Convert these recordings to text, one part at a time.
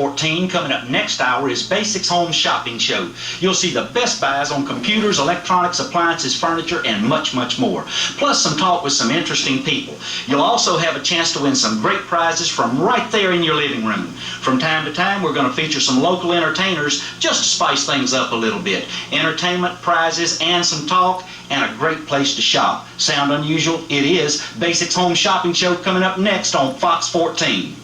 14. Coming up next hour is Basics Home Shopping Show. You'll see the best buys on computers, electronics, appliances, furniture, and much, much more. Plus some talk with some interesting people. You'll also have a chance to win some great prizes from right there in your living room. From time to time, we're going to feature some local entertainers just to spice things up a little bit. Entertainment, prizes, and some talk, and a great place to shop. Sound unusual? It is. Basics Home Shopping Show coming up next on Fox 14.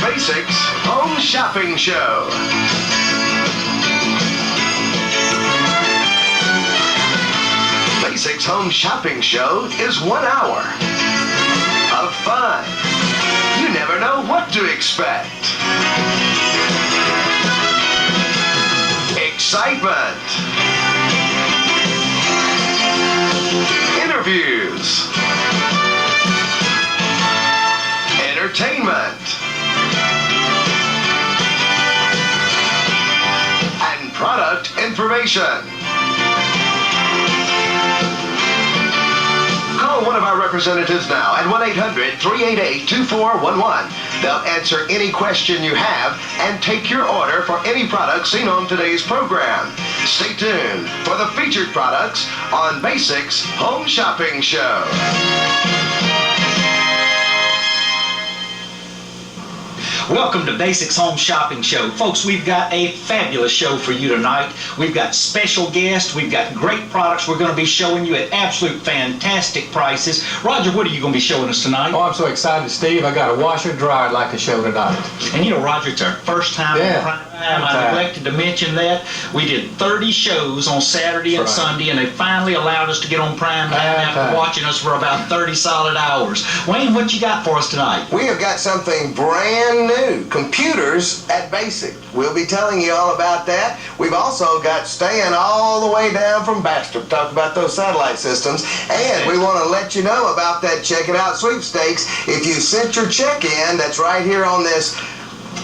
Basics Home Shopping Show. Basics Home Shopping Show is 1 hour of fun. You never know what to expect. Excitement. Interviews. Entertainment. And product information. Call one of our representatives now at 1-800-388-2411. They'll answer any question you have and take your order for any product seen on today's program. Stay tuned for the featured products on Basics Home Shopping Show. Welcome to Basics Home Shopping Show. Folks, we've got a fabulous show for you tonight. We've got special guests. We've got great products we're going to be showing you at absolute fantastic prices. Roger, what are you going to be showing us tonight? Oh, I'm so excited, Steve. I got a washer and dryer I'd like to show tonight. And you know, Roger, it's our first time on Prime Time. I neglected to mention that. We did 30 shows on Saturday and Sunday, and they finally allowed us to get on Prime Time after watching us for about 30 solid hours. Wayne, what you got for us tonight? We have got something brand new. Computers at Basic. We'll be telling you all about that. We've also got Stan all the way down from Baxter to talk about those satellite systems. And we want to let you know about that Check It Out sweepstakes. If you sent your check in, that's right here on this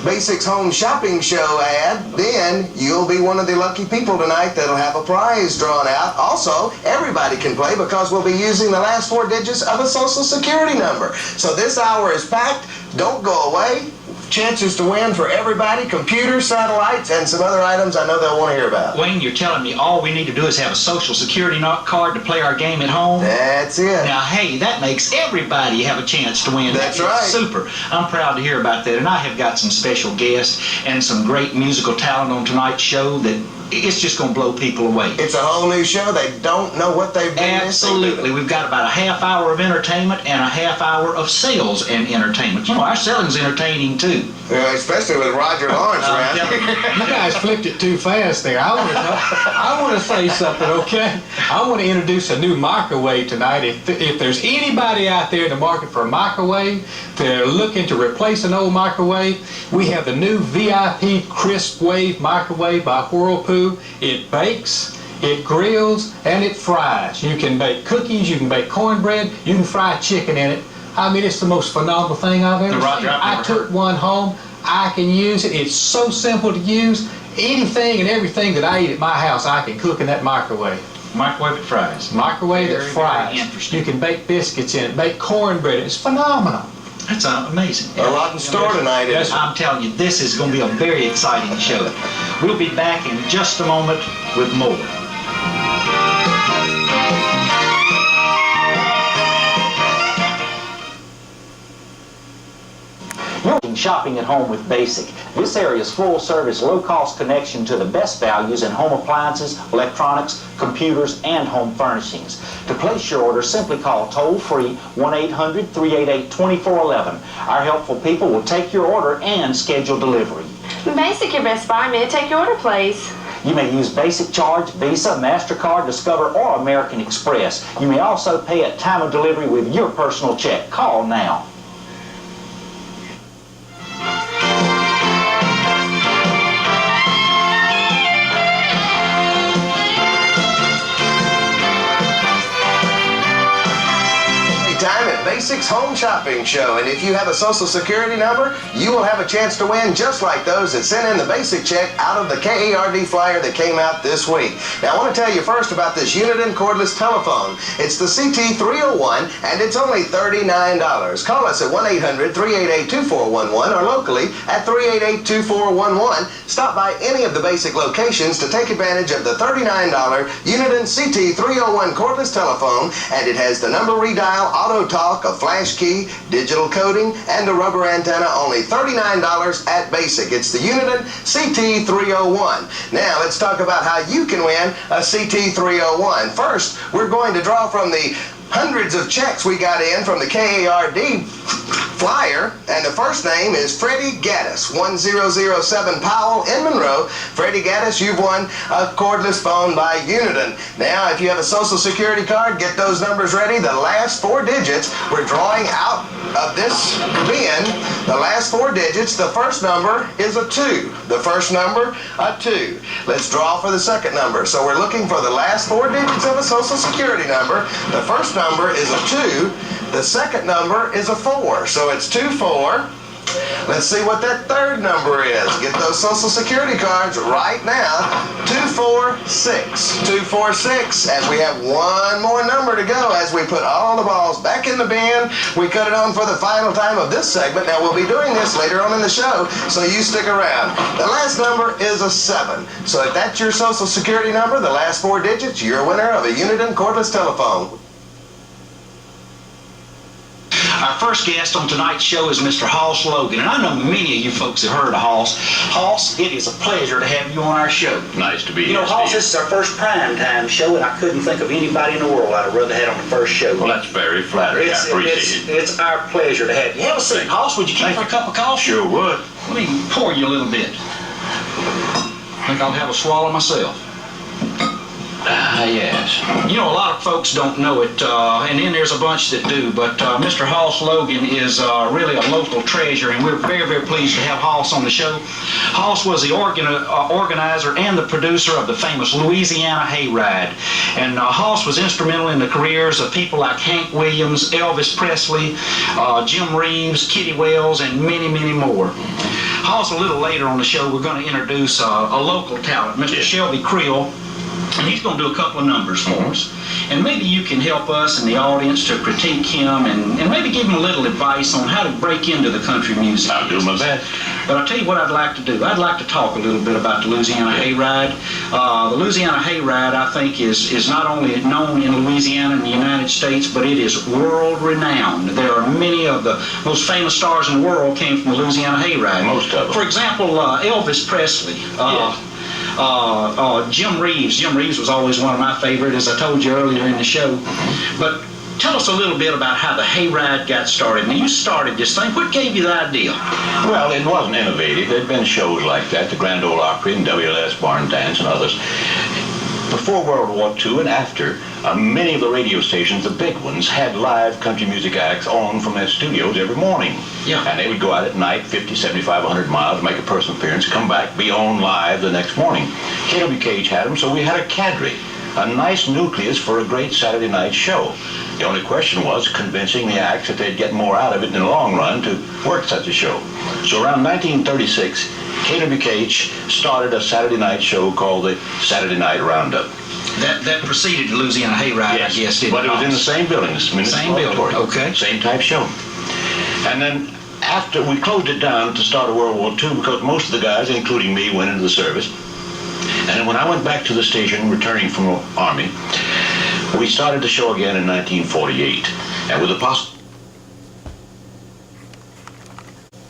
Basics Home Shopping Show ad, then you'll be one of the lucky people tonight that'll have a prize drawn out. Also, everybody can play because we'll be using the last 4 digits of a Social Security number. So this hour is packed. Don't go away. Chances to win for everybody, computers, satellites, and some other items I know they'll want to hear about. Wayne, you're telling me all we need to do is have a Social Security card to play our game at home? That's it. Now, hey, that makes everybody have a chance to win. That's right. Super. I'm proud to hear about that, and I have got some special guests and some great musical talent on tonight's show that it's just going to blow people away. It's a whole new show. They don't know what they've been Absolutely. We've got about a half hour of entertainment and a half hour of sales and entertainment. You know, our selling's entertaining too. Yeah, especially with Roger Lawrence around. You guys flipped it too fast there. I want to say something, okay? I want to introduce a new microwave tonight. If there's anybody out there in the market for a microwave, they're looking to replace an old microwave, we have the new VIP Crisp Wave microwave by Whirlpool. It bakes, it grills, and it fries. You can bake cookies, you can bake cornbread, you can fry chicken in it. I mean, it's the most phenomenal thing I've ever seen. I took one home. I can use it. It's so simple to use. Anything and everything that I eat at my house, I can cook in that microwave. Microwave that fries. Microwave that fries. Very interesting. You can bake biscuits in it, bake cornbread. It's phenomenal. That's amazing. A lot in store tonight, isn't it? I'm telling you, this is going to be a very exciting show. We'll be back in just a moment with more. You're shopping at home with Basic. This area's full-service, low-cost connection to the best values in home appliances, electronics, computers, and home furnishings. To place your order, simply call toll-free 1-800-388-2411. Our helpful people will take your order and schedule delivery. Basic, your best buy. May I take your order, please? You may use Basic Charge, Visa, MasterCard, Discover, or American Express. You may also pay at time of delivery with your personal check. Call now. Time at Basic Basics Home Shopping Show. And if you have a Social Security number, you will have a chance to win just like those that sent in the basic check out of the KARD flyer that came out this week. Now, I want to tell you first about this Uniden cordless telephone. It's the CT301, and it's only $39. Call us at 1-800-388-2411 or locally at 388-2411. Stop by any of the basic locations to take advantage of the $39 Uniden CT301 cordless telephone, and it has the number redial, auto talk, a flash key, digital coding, and a rubber antenna. Only $39 at basic. It's the Uniden CT301. Now let's talk about how you can win a CT301. First, we're going to draw from the hundreds of checks we got in from the KARD flyer, and the first name is Freddie Gaddis, 1007 Powell in Monroe. Freddie Gaddis, you've won a cordless phone by Uniden. Now, if you have a Social Security card, get those numbers ready. The last 4 digits, we're drawing out of this bin. The last 4 digits, the first number is a 2. The first number, a 2. Let's draw for the second number. So we're looking for the last 4 digits of a Social Security number. The first number is a 2. The second number is a 4. So it's 24. Let's see what that third number is. Get those Social Security cards right now. 246. 246. And we have one more number to go as we put all the balls back in the bin. We cut it on for the final time of this segment. Now, we'll be doing this later on in the show, so you stick around. The last number is a 7. So if that's your Social Security number, the last 4 digits, you're a winner of a Uniden cordless telephone. Our first guest on tonight's show is Mr. Hoss Logan, and I know many of you folks have heard of Hoss. Hoss, it is a pleasure to have you on our show. Nice to be here. You know, Hoss, Steve. this is our first primetime show, and I couldn't think of anybody in the world I'd have rather had on the first show. Well, that's very flattering. I appreciate it. It's our pleasure to have you. Have a seat, Hoss. Would you care for a cup of coffee? Sure would. Let me pour you a little bit. I think I'll have a swallow myself. Yes. You know, a lot of folks don't know it, and then there's a bunch that do, but Mr. Hoss Logan is really a local treasure, and we're very, very pleased to have Hoss on the show. Hoss was the organizer and the producer of the famous Louisiana Hayride, and Hoss was instrumental in the careers of people like Hank Williams, Elvis Presley, Jim Reeves, Kitty Wells, and many, many more. Hoss, a little later on the show, we're going to introduce a local talent, Mr. Shelby Criel. And he's going to do a couple of numbers for us. And maybe you can help us and the audience to critique him and maybe give him a little advice on how to break into the country music. I'll do my best. But I'll tell you what I'd like to do. I'd like to talk a little bit about the Louisiana Hayride. The Louisiana Hayride, I think, is not only known in Louisiana and the United States, but it is world-renowned. There are many of the most famous stars in the world came from the Louisiana Hayride. Most of them. For example, Elvis Presley. Jim Reeves. Jim Reeves was always one of my favorites, as I told you earlier in the show. But tell us a little bit about how the Hayride got started. Now, you started this thing. What gave you the idea? Well, it wasn't innovative. There had been shows like that, the Grand Ole Opry and WLS Barn Dance and others. Before World War II and after, many of the radio stations, the big ones, had live country music acts on from their studios every morning. Yeah. And they would go out at night, 50, 75, 100 miles, make a personal appearance, come back, be on live the next morning. KWKH had them, so we had a cadre, a nice nucleus for a great Saturday night show. The only question was convincing the acts that they'd get more out of it in the long run to work such a show. So around 1936, KWKH started a Saturday night show called the Saturday Night Roundup. That preceded the Louisiana Hayride, Yes, I guess, didn't but it was in the same building, Same building, okay. Same type show. And then after we closed it down to start World War II because most of the guys, including me, went into the service. And then when I went back to the station, returning from the Army, we started the show again in 1948. And with the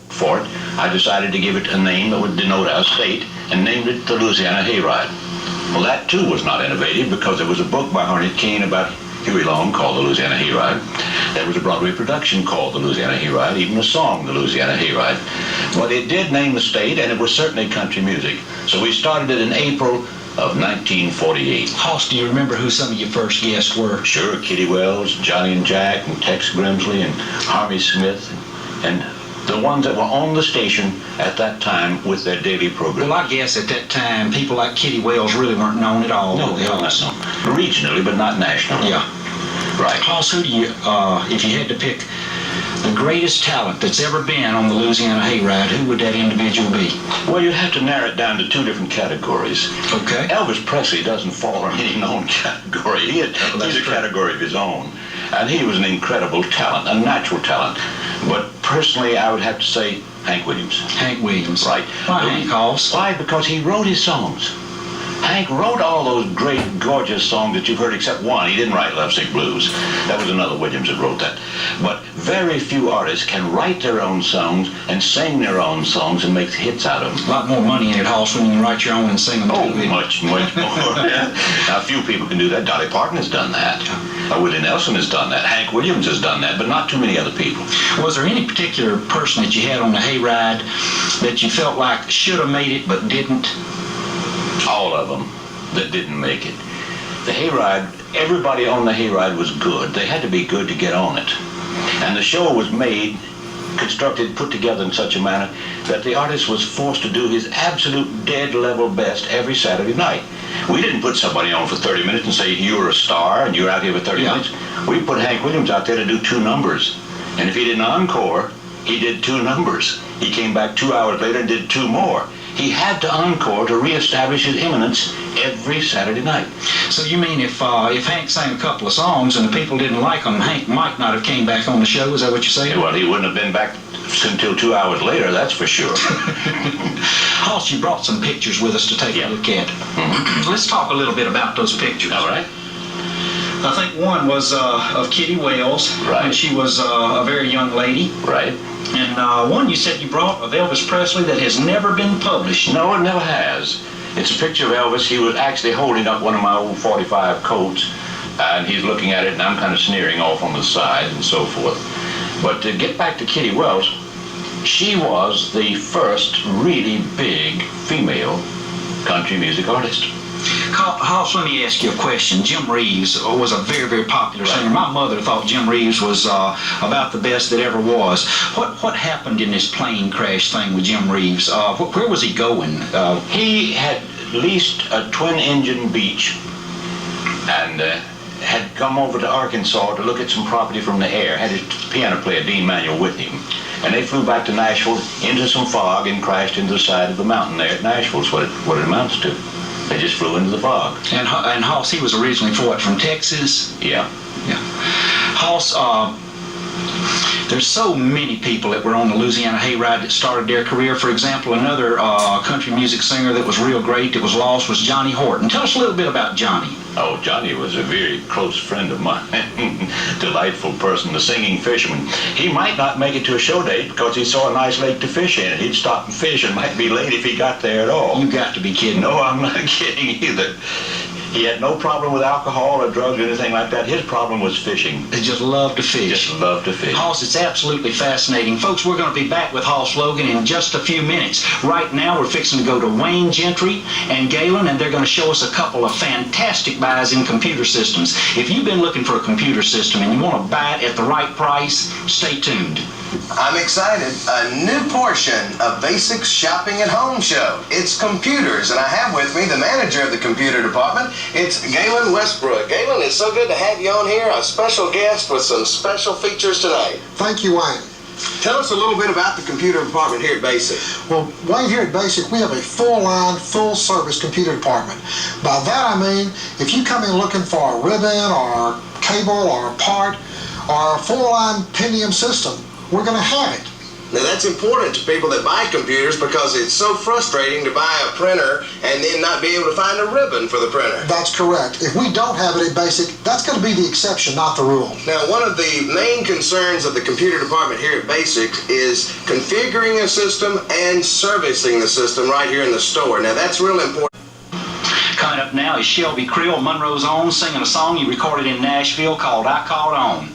for it, I decided to give it a name that would denote our state and named it the Louisiana Hayride. Well, that too was not innovative because there was a book by Harriet Kane about Huey Long called the Louisiana Hayride. There was a Broadway production called the Louisiana Hayride, even a song, the Louisiana Hayride. But it did name the state, and it was certainly country music. So we started it in April of 1948. Hoss, do you remember who some of your first guests were? Sure, Kitty Wells, Johnny and Jack, and Tex Grimsley, and Harvey Smith, and the ones that were on the station at that time with their daily program. Well, I guess at that time, people like Kitty Wells really weren't known at all. No, they were not known. Regionally, but not nationally. Yeah. Right. Hoss, who do you, if you had to pick the greatest talent that's ever been on the Louisiana Hayride, who would that individual be? Well, you'd have to narrow it down to two different categories. Okay. Elvis Presley doesn't fall in any known category. He's a category of his own. And he was an incredible talent, a natural talent. But personally, I would have to say Hank Williams. Hank Williams. Right. Why Hank, Hoss? Why? Because he wrote his songs. Hank wrote all those great, gorgeous songs that you've heard except one. He didn't write Lovesick Blues. That was another Williams that wrote that. But very few artists can write their own songs and sing their own songs and make hits out of them. A lot more money in it, Hoss, when you can write your own and sing them Oh, too. much more. Now, few people can do that. Dolly Parton has done that. Willie Nelson has done that. Hank Williams has done that, but not too many other people. Was there any particular person that you had on the Hayride that you felt like should have made it but didn't? All of them that didn't make it. The Hayride, everybody on the Hayride was good. They had to be good to get on it. And the show was made, constructed, put together in such a manner that the artist was forced to do his absolute dead level best every Saturday night. We didn't put somebody on for 30 minutes and say, you're a star and you're out here for 30 minutes. We put Hank Williams out there to do 2 numbers. And if he didn't encore, he did 2 numbers. He came back 2 hours later and did 2 more. He had to encore to reestablish his eminence every Saturday night. So you mean if Hank sang a couple of songs and the people didn't like them, Hank might not have came back on the show? Is that what you're saying? Well, he wouldn't have been back until 2 hours later, that's for sure. Hoss, you brought some pictures with us to take a look at. Let's talk a little bit about those pictures. All right. I think one was of Kitty Wells, right, when she was a very young lady. Right. And one you said you brought of Elvis Presley that has never been published. No, it never has. It's a picture of Elvis. He was actually holding up one of my old 45 coats, and he's looking at it, and I'm kind of sneering off on the side and so forth. But to get back to Kitty Wells, she was the first really big female country music artist. Hoss, let me ask you a question. Jim Reeves was a very, very popular singer. My mother thought Jim Reeves was about the best that ever was. What happened in this plane crash thing with Jim Reeves? Where was he going? He had leased a twin-engine Beach and had come over to Arkansas to look at some property from the air. Had his piano player, Dean Manuel, with him. And they flew back to Nashville into some fog and crashed into the side of the mountain there at Nashville. Is what it amounts to. They just flew into the fog. And Hoss, he was originally from Texas? Yeah. Yeah. Hoss, there's so many people that were on the Louisiana Hayride that started their career. For example, another country music singer that was real great, that was lost, was Johnny Horton. Tell us a little bit about Johnny. Oh, Johnny was a very close friend of mine. Delightful person, the singing fisherman. He might not make it to a show date because he saw a nice lake to fish in. He'd stop and fish and might be late if he got there at all. You got to be kidding. No, I'm not kidding either. He had no problem with alcohol or drugs or anything like that. His problem was fishing. He just loved to fish. Just loved to fish. Hoss, it's absolutely fascinating. Folks, we're going to be back with Hoss Logan in just a few minutes. Right now, we're fixing to go to Wayne Gentry and Galen, and they're going to show us a couple of fantastic buys in computer systems. If you've been looking for a computer system and you want to buy it at the right price, stay tuned. I'm excited. A new portion of Basics Shopping at Home show. It's computers, and I have with me the manager of the computer department. It's Galen Westbrook. Galen, it's so good to have you on here. A special guest with some special features tonight. Thank you, Wayne. Tell us a little bit about the computer department here at Basic. Well, Wayne, here at Basic, we have a full-line, full-service computer department. By that I mean, if you come in looking for a ribbon or a cable or a part or a full-line Pentium system, we're going to have it. Now that's important to people that buy computers because it's so frustrating to buy a printer and then not be able to find a ribbon for the printer. That's correct. If we don't have it at Basic, that's going to be the exception, not the rule. Now, one of the main concerns of the computer department here at Basic is configuring a system and servicing the system right here in the store. Now that's real important. Coming up now is Shelby Criel, Monroe's own, singing a song he recorded in Nashville called I Caught On.